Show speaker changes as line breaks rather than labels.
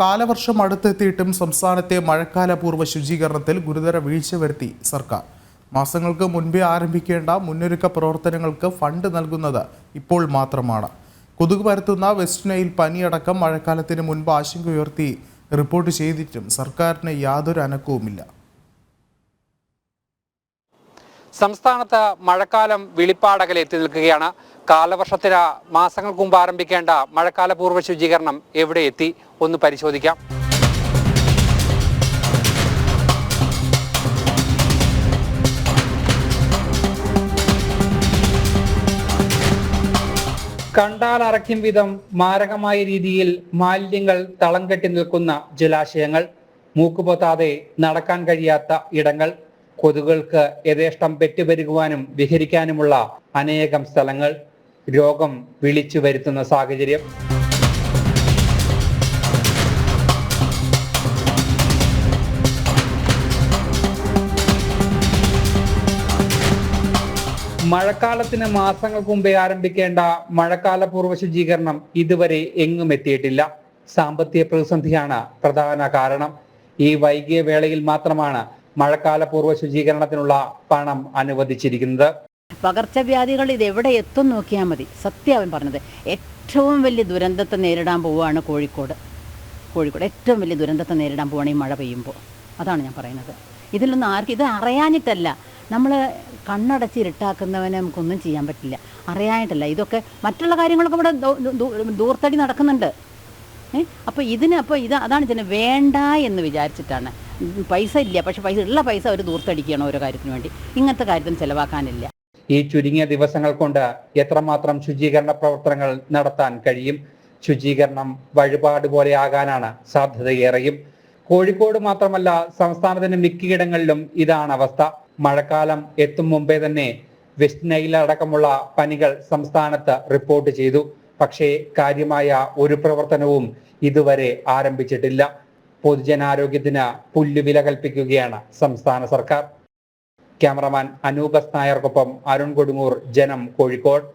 കാലവർഷം അടുത്തെത്തിയിട്ടും സംസ്ഥാനത്തെ മഴക്കാലപൂർവ്വ ശുചീകരണത്തിൽ ഗുരുതര വീഴ്ച വരുത്തി സർക്കാർ. മാസങ്ങൾക്ക് മുൻപേ ആരംഭിക്കേണ്ട മുന്നൊരുക്ക പ്രവർത്തനങ്ങൾക്ക് ഫണ്ട് നൽകുന്നത് ഇപ്പോൾ മാത്രമാണ്. കൊതുക് പരത്തുന്ന വെസ്റ്റ് നൈൽ പനിയടക്കം മഴക്കാലത്തിന് മുൻപ് ആശങ്കയുയർത്തി റിപ്പോർട്ട് ചെയ്തിട്ടും സർക്കാരിന് യാതൊരു അനക്കവുമില്ല.
സംസ്ഥാനത്ത് മഴക്കാലം വിളിപ്പാടകലെ എത്തി നിൽക്കുകയാണ്. കാലവർഷത്തിന് മാസങ്ങൾക്ക് മുമ്പ് ആരംഭിക്കേണ്ട മഴക്കാലപൂർവ്വ ശുചീകരണം എവിടെ എത്തി ഒന്ന് പരിശോധിക്കാം. കണ്ടാൽ അറയ്ക്കും വിധം മാരകമായ രീതിയിൽ മാലിന്യങ്ങൾ തളം കെട്ടി നിൽക്കുന്ന ജലാശയങ്ങൾ, മൂക്കുപൊത്താതെ നടക്കാൻ കഴിയാത്ത ഇടങ്ങൾ, കൊതുകുകൾക്ക് യഥേഷ്ടം പെറ്റുപെരുകുവാനും വിഹരിക്കാനുമുള്ള അനേകം സ്ഥലങ്ങൾ, രോഗം വിളിച്ചു വരുത്തുന്ന സാഹചര്യം. മഴക്കാലത്തിന് മാസങ്ങൾക്ക് മുമ്പേ ആരംഭിക്കേണ്ട മഴക്കാലപൂർവ്വ ശുചീകരണം ഇതുവരെ എങ്ങും എത്തിയിട്ടില്ല. സാമ്പത്തിക പ്രതിസന്ധിയാണ് പ്രധാന കാരണം. ഈ വൈകിയ വേളയിൽ മാത്രമാണ് മഴക്കാലപൂർവ്വ ശുചീകരണത്തിനുള്ള പണം അനുവദിച്ചിരിക്കുന്നത്.
പകർച്ചവ്യാധികൾ ഇതെവിടെ എത്തും നോക്കിയാൽ മതി. സത്യം പറഞ്ഞത്, ഏറ്റവും വലിയ ദുരന്തത്തെ നേരിടാൻ പോവുകയാണ് കോഴിക്കോട്. ഏറ്റവും വലിയ ദുരന്തത്തെ നേരിടാൻ പോവുകയാണ് ഈ മഴ പെയ്യുമ്പോൾ. അതാണ് ഞാൻ പറയുന്നത്. ഇതിലൊന്നും ആർക്കും ഇത് അറിയാഞ്ഞിട്ടല്ല. നമ്മൾ കണ്ണടച്ച് ഇരുട്ടാക്കുന്നവനെ നമുക്കൊന്നും ചെയ്യാൻ പറ്റില്ല. അറിയാനായിട്ടല്ല. ഇതൊക്കെ മറ്റുള്ള കാര്യങ്ങളൊക്കെ ഇവിടെ ദൂർത്തടി നടക്കുന്നുണ്ട്. അപ്പോൾ അതാണ് ഇതിന് വേണ്ട എന്ന് വിചാരിച്ചിട്ടാണ്. പൈസ ഇല്ല, പക്ഷെ ഉള്ള പൈസ അവർ ദൂർത്തടിക്കുകയാണ് ഓരോ കാര്യത്തിന് വേണ്ടി. ഇങ്ങനത്തെ കാര്യത്തിന് ചിലവാക്കാനില്ല.
ഈ ചുരുങ്ങിയ ദിവസങ്ങൾ കൊണ്ട് എത്രമാത്രം ശുചീകരണ പ്രവർത്തനങ്ങൾ നടത്താൻ കഴിയും? ശുചീകരണം വഴിപാട് പോലെ ആകാനാണ് സാധ്യതയേറെയും. കോഴിക്കോട് മാത്രമല്ല, സംസ്ഥാനത്തിന്റെ മിക്കയിടങ്ങളിലും ഇതാണ് അവസ്ഥ. മഴക്കാലം എത്തും മുമ്പേ തന്നെ വെസ്റ്റ് നൈൽ അടക്കമുള്ള പനികൾ സംസ്ഥാനത്ത് റിപ്പോർട്ട് ചെയ്തു. പക്ഷേ കാര്യമായ ഒരു പ്രവർത്തനവും ഇതുവരെ ആരംഭിച്ചിട്ടില്ല. പൊതുജനാരോഗ്യത്തിന് പുല്ലുവില കൽപ്പിക്കുകയാണ് സംസ്ഥാന സർക്കാർ. ക്യാമറമാൻ അനൂപ് നായർക്കൊപ്പം അരുൺ കൊടുങ്ങൂർ, ജനം, കോഴിക്കോട്.